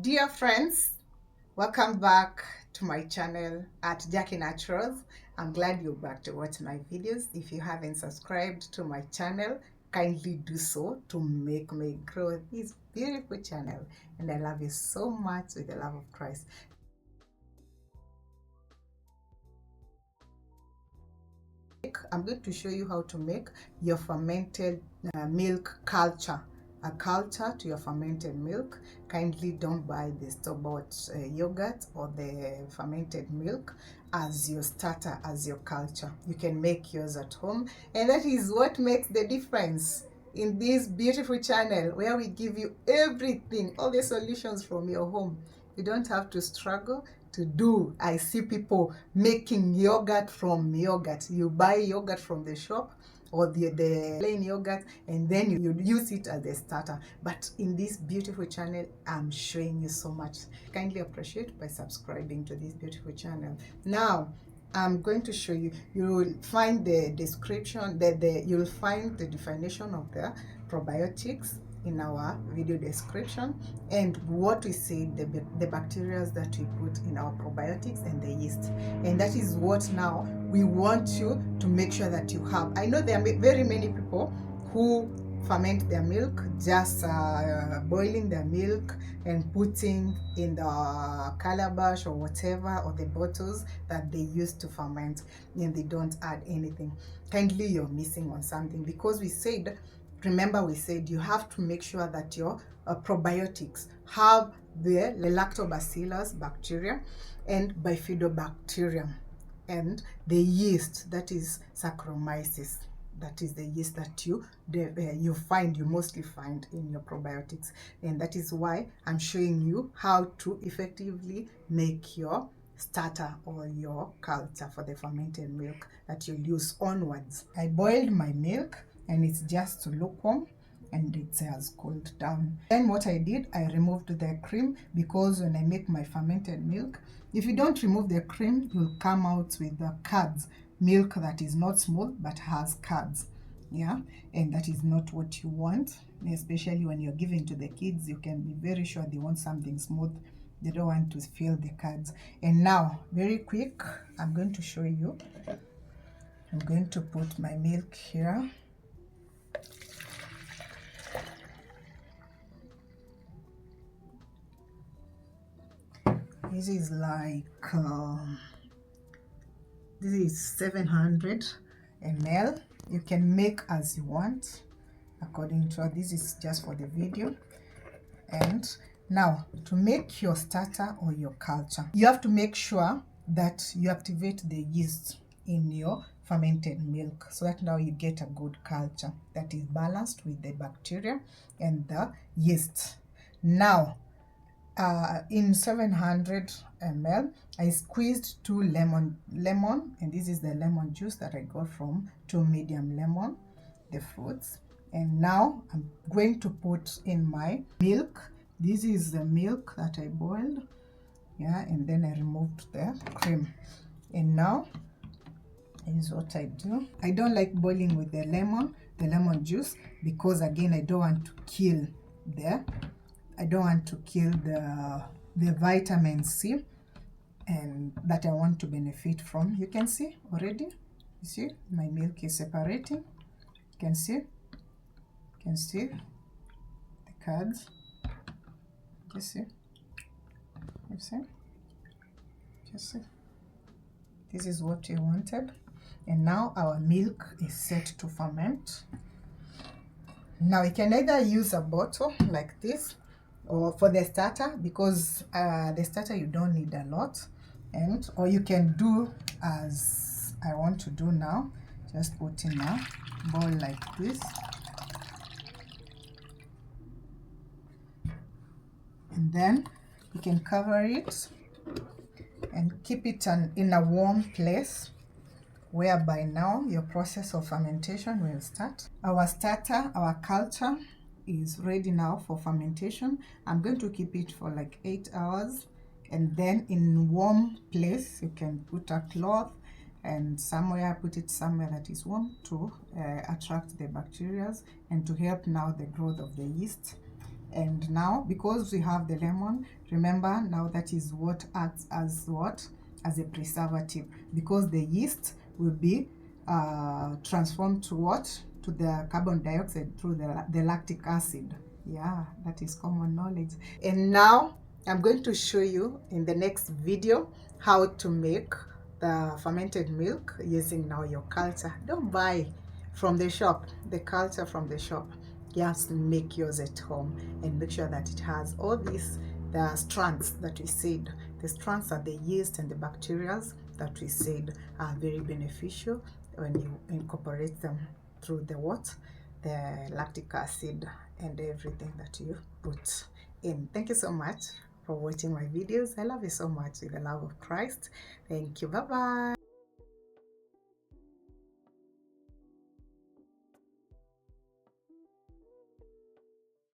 Dear friends, welcome back to my channel at Jackie Naturals. I'm glad you're back to watch my videos. If you haven't subscribed to my channel, kindly do so to make me grow this beautiful channel. And I love you so much with the love of Christ. I'm going to show you how to make your fermented milk culture. A culture to your fermented milk. Kindly don't buy the store-bought yogurt or the fermented milk as your starter, as your culture. You can make yours at home, and that is what makes the difference in this beautiful channel where we give you everything, all the solutions from your home. You don't have to struggle to do. I see people making yogurt from yogurt. You buy yogurt from the shop or the plain yogurt, and then you use it as a starter. But in this beautiful channel, I'm showing you so much. Kindly appreciate by subscribing to this beautiful channel. Now I'm going to show you. You will find the description, you'll find the definition of the probiotics in our video description, and what we say, the bacteria that we put in our probiotics and the yeast. And that is what now we want you to make sure that you have. I know there are very many people who ferment their milk, just boiling their milk and putting in the calabash or whatever, or the bottles that they use to ferment, and they don't add anything. Kindly, you're missing on something, because we said, remember we said you have to make sure that your probiotics have the lactobacillus bacteria and bifidobacterium and the yeast, that is Saccharomyces. That is the yeast that you mostly find in your probiotics. And that is why I'm showing you how to effectively make your starter or your culture for the fermented milk that you'll use onwards. I boiled my milk and it's just lukewarm and it has cooled down. Then what I did, I removed the cream, because when I make my fermented milk, if you don't remove the cream, you'll come out with the curds, milk that is not smooth but has curds. Yeah, and that is not what you want, especially when you're giving to the kids. You can be very sure they want something smooth. They don't want to feel the curds. And now, very quick, I'm going to show you. I'm going to put my milk here. This is like this is 700 ml. You can make as you want according to, this is just for the video. And now, to make your starter or your culture, you have to make sure that you activate the yeast in your fermented milk, so that now you get a good culture that is balanced with the bacteria and the yeast. Now, in 700 ml, I squeezed 2 lemon, and this is the lemon juice that I got from 2 medium lemon, the fruits. And now I'm going to put in my milk. This is the milk that I boiled, yeah, and then I removed the cream. And now is what I do. I don't like boiling with the lemon juice, because again, I don't want to kill the vitamin C and that I want to benefit from. You can see already, you see my milk is separating. You can see the curds. You see, this is what we wanted. And now our milk is set to ferment. Now you can either use a bottle like this, or for the starter, because the starter you don't need a lot, or you can do as I want to do now, just put in a bowl like this, and then you can cover it and keep it in a warm place, whereby now your process of fermentation will start. Our starter, our culture, is ready now for fermentation. I'm going to keep it for like 8 hours, and then in warm place you can put a cloth and put it somewhere that is warm to attract the bacteria and to help now the growth of the yeast And now, because we have the lemon, remember now that is what acts as what? As a preservative, because the yeast will be transformed to what? To the carbon dioxide through the lactic acid. Yeah, that is common knowledge. And now I'm going to show you in the next video how to make the fermented milk using now your culture. Don't buy from the shop, the culture from the shop. Just make yours at home and make sure that it has all these, the strands that we said. The strands are the yeast and the bacteria that we said are very beneficial when you incorporate them through the what? The lactic acid and everything that you put in. Thank you so much for watching my videos. I love you so much with the love of Christ. Thank you. Bye bye.